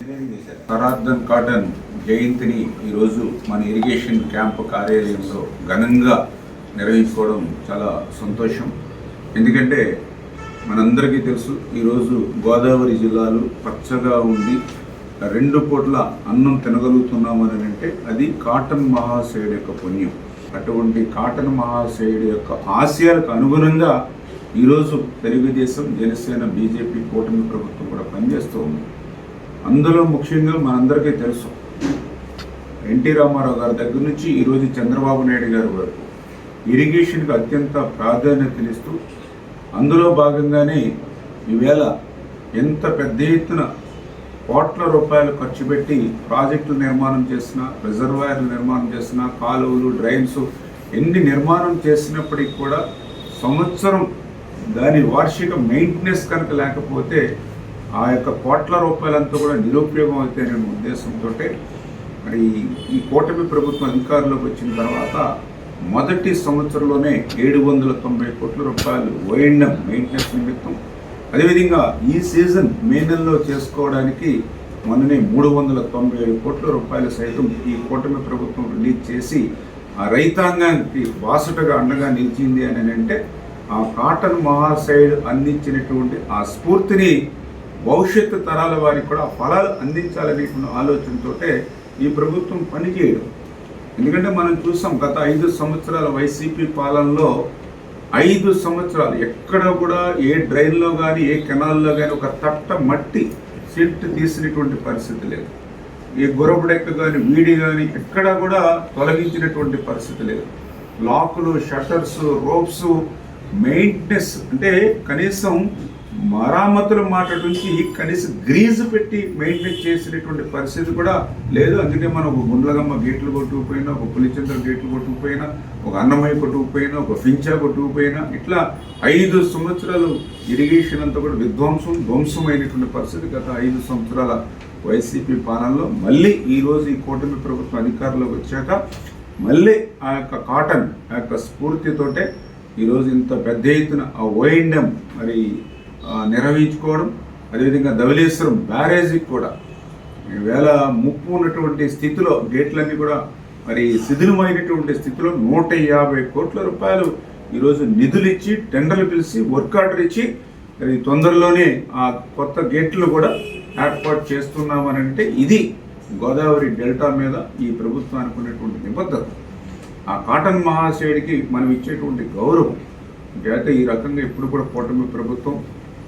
సరార్థన్ cotton జయంతిని ఈరోజు మన ఇరిగేషన్ క్యాంప్ కార్యాలయంలో ఘనంగా నిర్వహించుకోవడం చాలా సంతోషం. ఎందుకంటే మనందరికీ తెలుసు, ఈరోజు గోదావరి జిల్లాలో పచ్చగా ఉండి 2 పూట్ల అన్నం తినగలుగుతున్నామని అంటే అది కాటన్ మహాశయుడు యొక్క పుణ్యం. అటువంటి కాటన్ మహాశయుడు యొక్క ఆశయాలకు అనుగుణంగా ఈరోజు తెలుగుదేశం, జనసేన, బీజేపీ కూటమి ప్రభుత్వం కూడా పనిచేస్తూ ఉంది. అందులో ముఖ్యంగా మనందరికీ తెలుసు, ఎన్టీ రామారావు గారి దగ్గర నుంచి ఈరోజు చంద్రబాబు నాయుడు గారి వరకు ఇరిగేషన్కి అత్యంత ప్రాధాన్యతనిస్తూ అందులో భాగంగానే ఈవేళ ఎంత పెద్ద ఎత్తున కోట్ల రూపాయలు ఖర్చు పెట్టి ప్రాజెక్టులు నిర్మాణం చేసినా, రిజర్వాయర్లు నిర్మాణం చేసినా, కాలువలు, డ్రైన్స్ ఎన్ని నిర్మాణం చేసినప్పటికీ కూడా సంవత్సరం దాని వార్షిక మెయింటెనెన్స్ కనుక లేకపోతే ఆ యొక్క కోట్ల రూపాయలంతా కూడా నిరుపయోగం అవుతాయనే ఉద్దేశంతో మరి ఈ కూటమి ప్రభుత్వం అధికారంలోకి వచ్చిన తర్వాత మొదటి సంవత్సరంలోనే 790 కోట్ల రూపాయలు ఓఎండ్ఎం మెయింటెనెన్స్ నిమిత్తం, అదేవిధంగా ఈ సీజన్ మే నెలలో చేసుకోవడానికి మొన్ననే 397 కోట్ల రూపాయలు సైతం ఈ కూటమి ప్రభుత్వం రిలీజ్ చేసి ఆ రైతాంగానికి బాసటగా అండగా నిలిచింది అని అంటే ఆ కాటన్ మహాశయుడు అందించినటువంటి ఆ స్ఫూర్తిని భవిష్యత్తు తరాల వారికి కూడా ఫలాలు అందించాలనేటువంటి ఆలోచనతో ఈ ప్రభుత్వం పనిచేయడం. ఎందుకంటే మనం చూసాం, గత 5 సంవత్సరాల వైసీపీ పాలనలో 5 సంవత్సరాలు ఎక్కడ కూడా ఏ డ్రైన్లో కానీ ఏ కెనాల్లో కానీ ఒక తట్ట మట్టి సిల్ట్ తీసినటువంటి పరిస్థితి లేదు. ఏ గొరబడెక్క కానీ వీడి కానీ ఎక్కడా కూడా తొలగించినటువంటి పరిస్థితి లేదు. లాకులు, షట్టర్స్, రోప్స్, మెయింటెనెన్స్ అంటే కనీసం మరామతుల మాట నుంచి కనీసం గ్రీజు పెట్టి మెయింటైన్ చేసినటువంటి పరిస్థితి కూడా లేదు. అందుకే మనం ఒక గుండ్లగమ్మ గేట్లు కొట్టుకుపోయినా, ఒక పులిచంద్ర గేట్లు కొట్టుకుపోయినా, ఒక అన్నమయ్య కొట్టుకుపోయినా, ఒక ఫించా కొట్టుకుపోయినా, ఇట్లా 5 సంవత్సరాలు ఇరిగేషన్ అంతా కూడా ధ్వంసమైనటువంటి పరిస్థితి గత 5 సంవత్సరాల వైసీపీ పాలనలో. మళ్ళీ ఈరోజు ఈ కూటమి ప్రభుత్వం అధికారంలోకి వచ్చాక మళ్ళీ ఆ యొక్క కాటన్ ఆ యొక్క స్ఫూర్తితోటే ఈరోజు ఇంత పెద్ద ఎత్తున ఆ ఓఎండ్ఎం మరి నిర్వహించుకోవడం, అదేవిధంగా ధవళేశ్వరం బ్యారేజీకి కూడా ఈవేళ ముప్పు ఉన్నటువంటి స్థితిలో గేట్లన్నీ కూడా మరి శిథిలమైనటువంటి స్థితిలో 150 కోట్ల రూపాయలు ఈరోజు నిధులు ఇచ్చి, టెండర్లు పిలిచి, వర్క్ ఆర్డర్ ఇచ్చి మరి తొందరలోనే ఆ కొత్త గేట్లు కూడా ఏర్పాటు చేస్తున్నామని అంటే ఇది గోదావరి డెల్టా మీద ఈ ప్రభుత్వానికి ఉన్నటువంటి నిబద్ధత, ఆ కాటన్ మహాశయుడికి మనం ఇచ్చేటువంటి గౌరవం. అయితే ఈ రకంగా ఎప్పుడు కూడా కూటమి ప్రభుత్వం,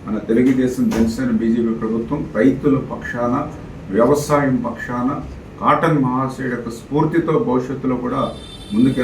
మన తెలుగుదేశం, జనసేన, బీజేపీ ప్రభుత్వం రైతుల పక్షాన, వ్యవసాయం పక్షాన కాటన్ మహాశయుడి యొక్క స్ఫూర్తితో భవిష్యత్తులో కూడా ముందుకు